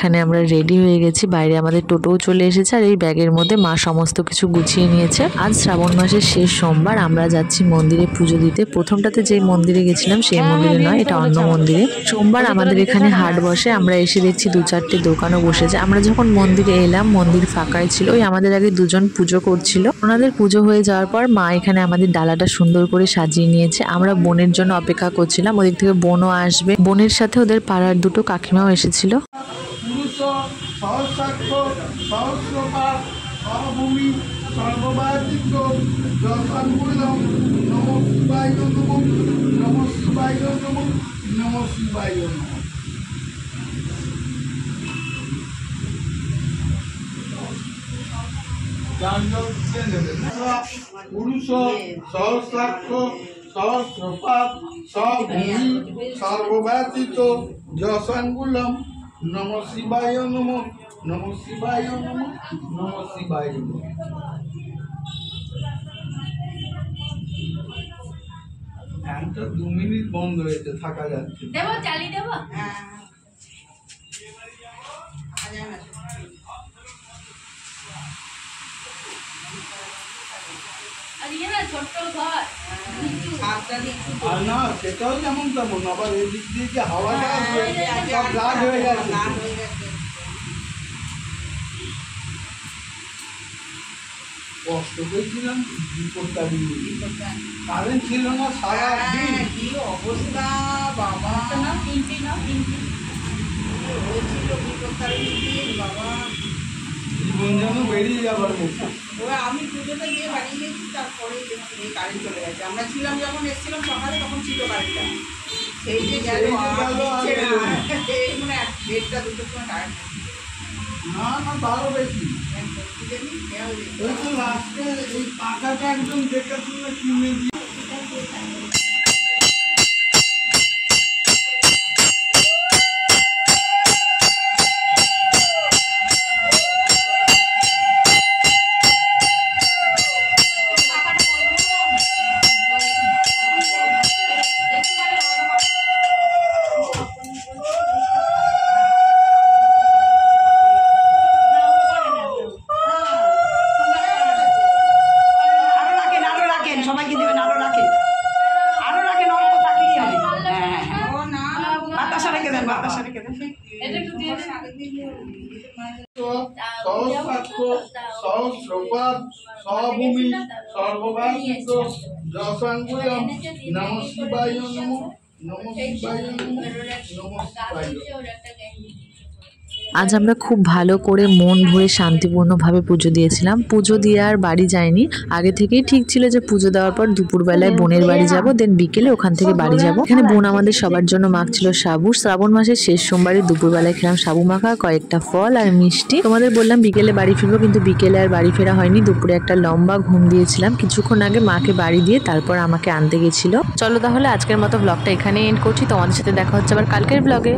এখানে আমরা রেডি হয়ে গেছি, বাইরে আমাদের টোটোও চলে এসেছে আর এই ব্যাগের মধ্যে মা সমস্ত কিছু গুছিয়ে নিয়েছে। আজ শ্রাবণ মাসের শেষ সোমবার, আমরা যাচ্ছি মন্দিরে পুজো দিতে। প্রথমটাতে যে মন্দিরে গেছিলাম সেই মন্দিরে নয়, এটা অন্য মন্দিরে। সোমবার আমাদের এখানে হাট বসে, আমরা এসে দেখছি 2-4টে দোকানও বসেছে। আমরা যখন মন্দিরে এলাম মন্দির ফাঁকাই ছিল, ওই আমাদের আগে দুজন পুজো করছিল। ওনাদের পুজো হয়ে যাওয়ার পর মা এখানে আমাদের ডালাটা সুন্দর করে সাজিয়ে নিয়েছে। আমরা বোনের জন্য অপেক্ষা করছিলাম, ওদিক থেকে বোনও আসবে, বোনের সাথে ওদের পাড়ার দুটো কাকিমাও এসেছিল। পুরুষ সহস্রাক্ষ সহস্রপাত সভূমি সর্বব্যাতীত যশাঙ্গুলম নম শিবায় নম নম শিবায় নম নম শিবায় নম। ফ্যানটা 2 মিনিট বন্ধ হয়েছে, থাকা যাচ্ছে। দেবো চালিয়ে দেবো। ছোট্ট ঘর আর না সেটাও যেমন তেমন, আবার এদিক দিয়ে যে হাওয়াটা আসবে সব রাগ হয়ে গেছে। কষ্ট করেছিলাম বিপদটা দিয়ে, কারেন্ট ছিল না সারা দিন, কি অবস্থা বাবা। হয়েছিল বিপদটা দিয়ে বাবা, জীবন যেন বেরিয়ে যাবার মতো। আমি পুজোটা গিয়ে বাড়ি গেছি, তারপরে কারেন্ট চলে গেছে। আমরা ছিলাম যখন এসেছিলাম সকালে তখন ছিল কারেন্টটা, সেই যে গেল এই মানে 1:30-2টোর সময় কারেন্ট, না না তারও বেশি। ওই তো লাস্টে এই পাখাটা একদম দেখে শুনে কিনে দিয়ে সহস্রপাত সভূমি সর্বব্যাতীত যশাঙ্গুলম নম শিবায় নম নম শিবায় নম নম শিবায়। আজ আমরা খুব ভালো করে মন ভরে শান্তিপূর্ণভাবে পুজো দিয়েছিলাম। পুজো দিয়ে আর বাড়ি যাইনি, আগে থেকেই ঠিক ছিল যে পুজো দেওয়ার পর দুপুরবেলায় বোনের বাড়ি যাব, দেন বিকেলে ওখান থেকে বাড়ি যাব। এখানে বোন আমাদের সবার জন্য মাখছিল সাবু। শ্রাবণ মাসের শেষ সোমবারে দুপুরবেলায় খেলাম সাবু মাখা, কয়েকটা ফল আর মিষ্টি। তোমাদের বললাম বিকেলে বাড়ি ফিরবো, কিন্তু বিকেলে আর বাড়ি ফেরা হয়নি। দুপুরে একটা লম্বা ঘুম দিয়েছিলাম, কিছুক্ষণ আগে মাকে বাড়ি দিয়ে তারপর আমাকে আনতে গেছিল। চলো তাহলে আজকের মতো ব্লগটা এখানে এন্ড করছি, তোমাদের সাথে দেখা হচ্ছে আবার কালকের ব্লগে।